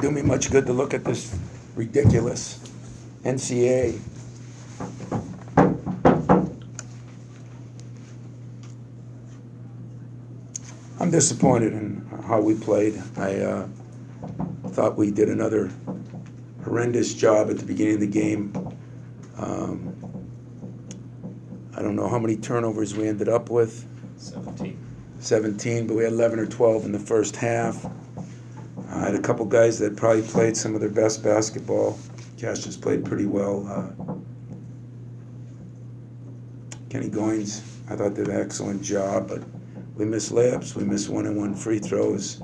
doesn't do me much good to look at this ridiculous NCAA. I'm disappointed in how we played. I thought we did another horrendous job at the beginning of the game. I don't know how many turnovers we ended up with. 17, but we had 11 or 12 in the first half. I had a couple guys that probably played some of their best basketball. Cassius played pretty well. Kenny Goins, I thought did an excellent job, but we missed layups. We missed one-and-one free throws.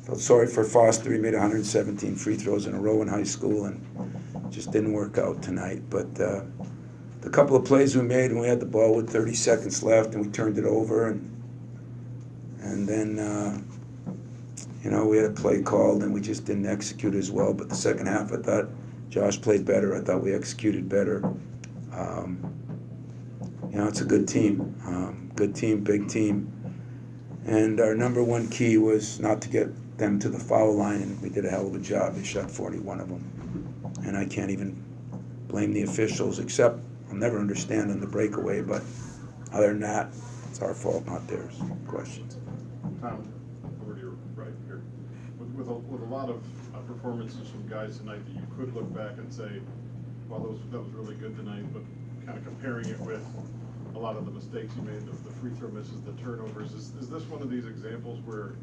Felt sorry for Foster. He made 117 free throws in a row in high school, and just didn't work out tonight. But the couple of plays we made when we had the ball with 30 seconds left, and we turned it over, and then we had a play called, and we just didn't execute as well. But the second half, I thought Josh played better. I thought we executed better. It's a good team. Good team, big team. And our number one key was not to get them to the foul line, and we did a hell of a job. They shot 41 of them. And I can't even blame the officials, except I'll never understand on the breakaway, but other than that, it's our fault, not theirs. Questions? Tom, over to your right here. With a lot of performances from guys tonight that you could look back and say, well, that was really good tonight, but kind of comparing it with a lot of the mistakes you made, the free throw misses, the turnovers. Is this one of these examples where,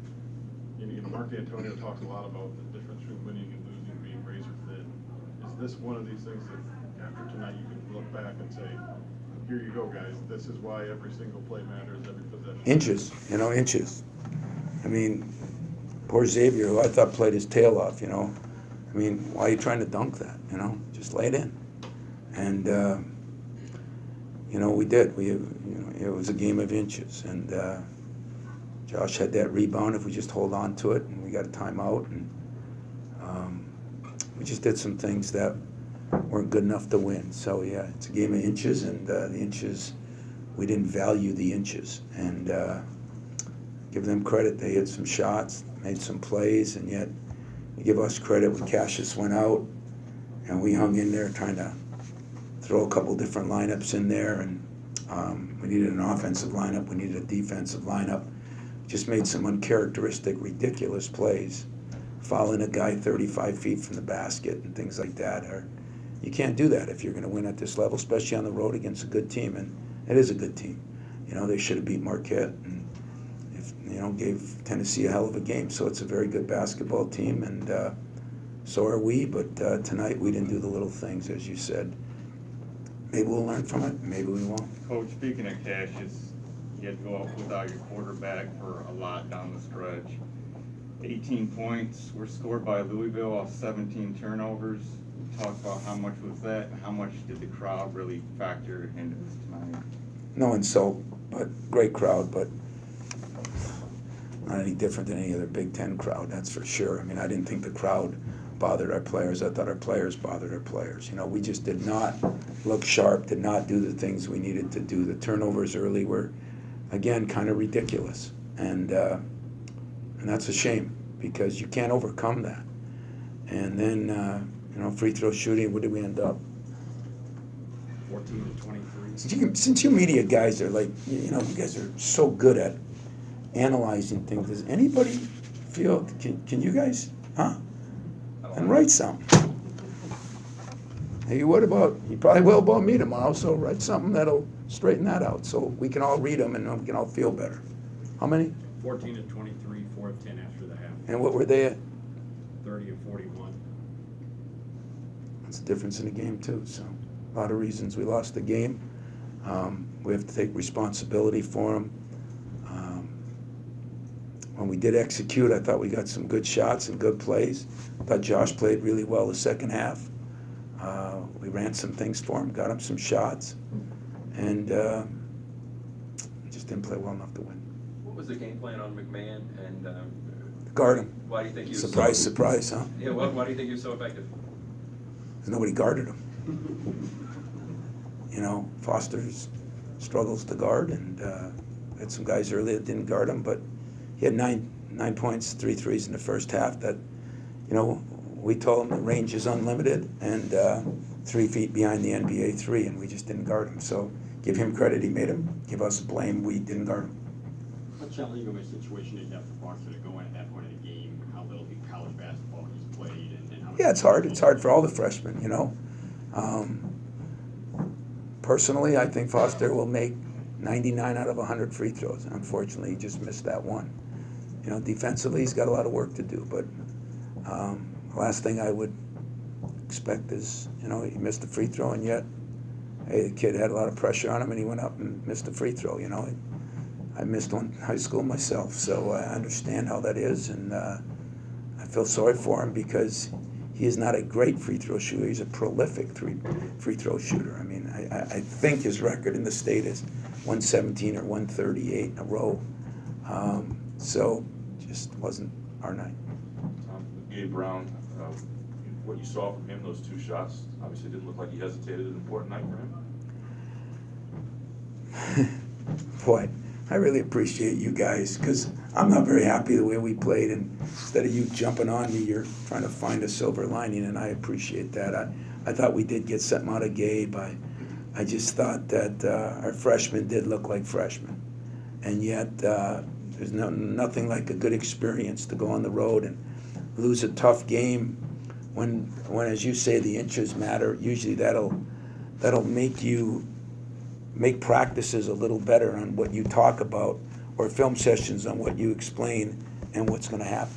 Mark Antonio talks a lot about the difference between winning and losing being razor thin. Is this one of these things that after tonight you can look back and say, here you go, guys, this is why every single play matters, every possession? Inches. I mean, poor Xavier, who I thought played his tail off, why are you trying to dunk that, Just lay it in. And, we did. It was a game of inches, and Josh had that rebound. If we just hold on to it, and we got a timeout, and we just did some things that weren't good enough to win. So yeah, it's a game of inches, and the inches, we didn't value the inches, and give them credit. They hit some shots, made some plays, and yet you give us credit when Cassius went out, and we hung in there trying to throw a couple different lineups in there, and we needed an offensive lineup, we needed a defensive lineup. Just made some uncharacteristic, ridiculous plays, fouling a guy 35 feet from the basket and things like that. You can't do that if you're going to win at this level, especially on the road against a good team, and it is a good team. They should have beat Marquette, and gave Tennessee a hell of a game. So it's a very good basketball team, and so are we. But tonight we didn't do the little things, as you said. Maybe we'll learn from it. Maybe we won't. Coach, speaking of Cassius, you had to go up without your quarterback for a lot down the stretch. 18 points were scored by Louisville off 17 turnovers. Talk about how much was that, and how much did the crowd really factor into this tonight? No insult, but great crowd, but not any different than any other Big Ten crowd, that's for sure. I didn't think the crowd bothered our players. I thought our players bothered our players. We just did not look sharp, did not do the things we needed to do. The turnovers early were, again, kind of ridiculous. And that's a shame, because you can't overcome that. And then, free throw shooting, what did we end up? 14 to 23. Since you media guys are you guys are so good at analyzing things, does anybody feel, can you guys, and write something? Hey, you probably will about me tomorrow, so write something that'll straighten that out, so we can all read them and we can all feel better. How many? 14 to 23, 4 of 10 after the half. And what were they at? 30 and 41. That's the difference in the game, too. So a lot of reasons we lost the game. We have to take responsibility for them. When we did execute, I thought we got some good shots and good plays. I thought Josh played really well the second half. We ran some things for him, got him some shots, and just didn't play well enough to win. What was the game plan on McMahon and guard him? why do you think he was surprise, huh? Yeah, why do you think he was so effective? Because nobody guarded him. Foster struggles to guard, and had some guys early that didn't guard him, but he had nine points, 3 threes in the first half. That you know, we told him the range is unlimited and 3 feet behind the NBA 3, and we just didn't guard him. So give him credit, he made him. Give us blame, we didn't guard him. How challenging of a situation is that for Foster to go in at that point in the game, how little college basketball he's played, and how... Yeah, it's hard. It's hard for all the freshmen, you know. Personally, I think Foster will make 99 out of 100 free throws. Unfortunately, he just missed that one. You know, defensively, he's got a lot of work to do, but the last thing I would expect is, you know, he missed a free throw, and yet, hey, the kid had a lot of pressure on him, and he went up and missed a free throw, you know. I missed one in high school myself, so I understand how that is, and I feel sorry for him because he is not a great free throw shooter. He's a prolific free throw shooter. I mean, I think his record in the state is 117 or 138 in a row. So just wasn't our night. Gabe Brown, what you saw from him, those 2 shots, obviously didn't look like he hesitated. An important night for him. Boy, I really appreciate you guys because I'm not very happy the way we played, and instead of you jumping on me, you're trying to find a silver lining, and I appreciate that. I thought we did get something out of Gabe. I just thought that our freshmen did look like freshmen, and yet there's nothing like a good experience to go on the road and lose a tough game when as you say, the inches matter. Usually that'll make you make practices a little better on what you talk about, or film sessions on what you explain and what's going to happen.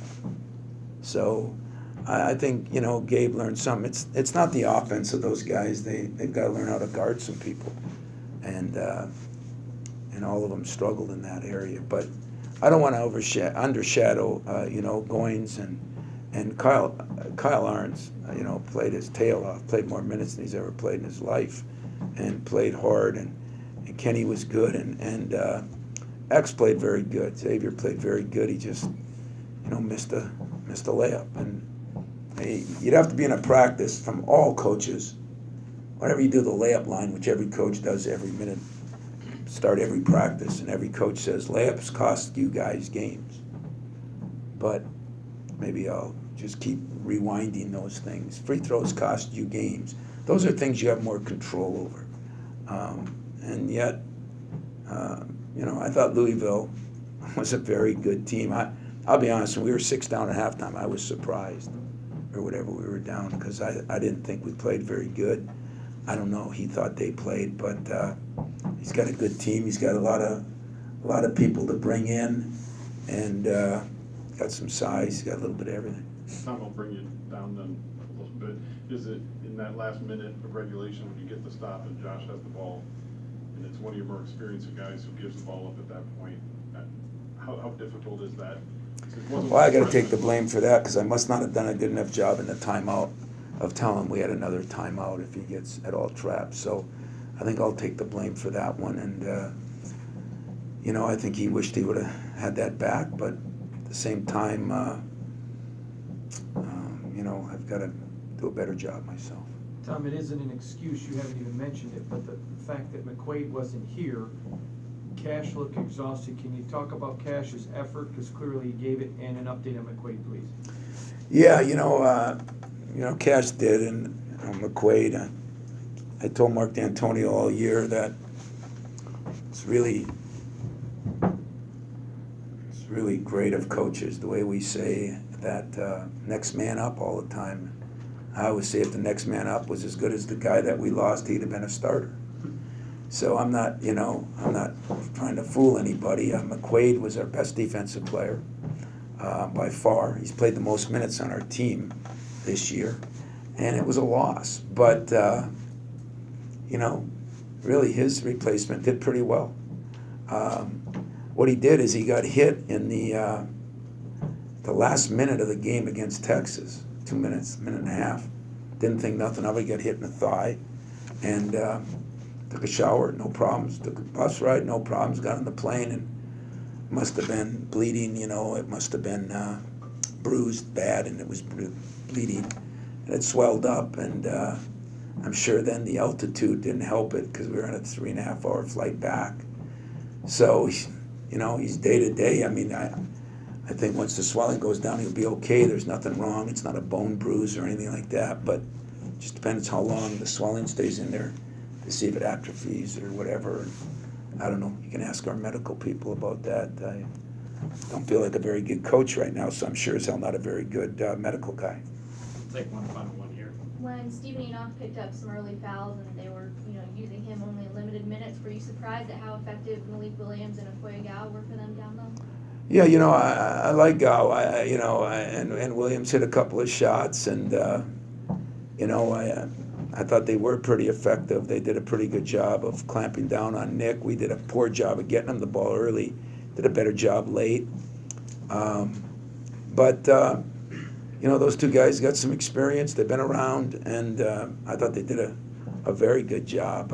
So I think, you know, Gabe learned something. It's not the offense of those guys. They've got to learn how to guard some people, and all of them struggled in that area. But I don't want to undershadow you know, Goins and Kyle Arns. You know, played his tail off, played more minutes than he's ever played in his life, and played hard. And Kenny was good, and X played very good. Xavier played very good. He just, you know, missed a layup. And hey, you'd have to be in a practice from all coaches. Whenever you do the layup line, which every coach does every minute, start every practice, and every coach says layups cost you guys games. But maybe I'll just keep rewinding those things. Free throws cost you games. Those are things you have more control over. And yet, you know, I thought Louisville was a very good team. I'll be honest, when we were 6 down at halftime, I was surprised, or whatever we were down, because I didn't think we played very good. I don't know, he thought they played, but he's got a good team. He's got a lot of people to bring in, and got some size. He's got a little bit of everything. Tom, I'll bring you down then a little bit. Is it in that last minute of regulation when you get the stop and Josh has the ball, and it's one of your more experienced guys who gives the ball up at that point, how difficult is that? Well, I got to take the blame for that because I must not have done a good enough job in the timeout of telling him we had another timeout if he gets at all trapped. So I think I'll take the blame for that one. And, you know, I think he wished he would have had that back. But at the same time, you know, I've got to do a better job myself. Tom, it isn't an excuse, you haven't even mentioned it, but the fact that McQuaid wasn't here, Cash looked exhausted. Can you talk about Cash's effort? Because clearly he gave it, and an update on McQuaid, please. Yeah, you know, Cash did, and McQuaid. I told Mark D'Antonio all year that it's really great of coaches the way we say that next man up all the time. I always say if the next man up was as good as the guy that we lost, he'd have been a starter. So I'm not trying to fool anybody. McQuaid was our best defensive player by far. He's played the most minutes on our team this year, and it was a loss. But, you know, really his replacement did pretty well. What he did is he got hit in the last minute of the game against Texas, 2 minutes, minute and a half. Didn't think nothing of it. He got hit in the thigh, and took a shower, no problems. Took a bus ride, no problems. Got on the plane and must have been bleeding. You know, it must have been bruised bad, and it was bleeding, and it swelled up. And I'm sure then the altitude didn't help it because we were on a 3.5-hour flight back. So, you know, he's day to day. I mean, I think once the swelling goes down, he'll be okay. There's nothing wrong. It's not a bone bruise or anything like that, but it just depends how long the swelling stays in there to see if it atrophies or whatever. I don't know. You can ask our medical people about that. I don't feel like a very good coach right now, so I'm sure as hell not a very good medical guy. Take one final one here. When Steven Enoch picked up some early fouls and they were, using him only in limited minutes, were you surprised at how effective Malik Williams and Okoye Gal were for them down low? Yeah, I like Gow. And Williams hit a couple of shots, and I thought they were pretty effective. They did a pretty good job of clamping down on Nick. We did a poor job of getting him the ball early. Did a better job late. But those two guys got some experience. They've been around, and I thought they did a very good job.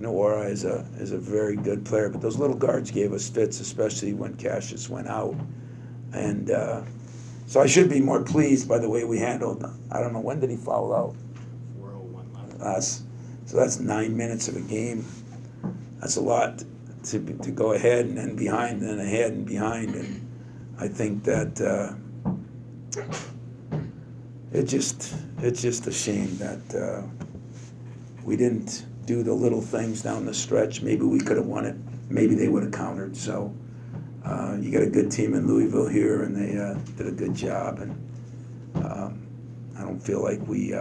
Noora is a very good player, but those little guards gave us fits, especially when Cassius went out. And so I should be more pleased by the way we handled. I don't know, when did he foul out? 4:01 left. So that's 9 minutes of a game. That's a lot to go ahead and then behind, and then ahead and behind. And I think that it's just a shame that we didn't do the little things down the stretch. Maybe we could have won it. Maybe they would have countered. So you got a good team in Louisville here, and they did a good job. And I don't feel like we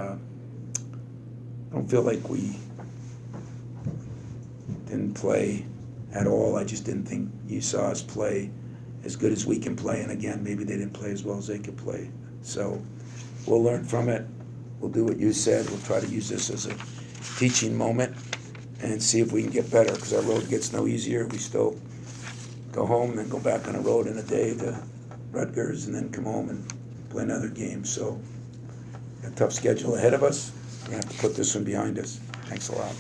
didn't play at all. I just didn't think you saw us play as good as we can play. And again, maybe they didn't play as well as they could play. So we'll learn from it. We'll do what you said. We'll try to use this as a teaching moment and see if we can get better, because our road gets no easier. We still go home and then go back on the road in a day to Rutgers and then come home and play another game. So a tough schedule ahead of us. We have to put this one behind us. Thanks a lot.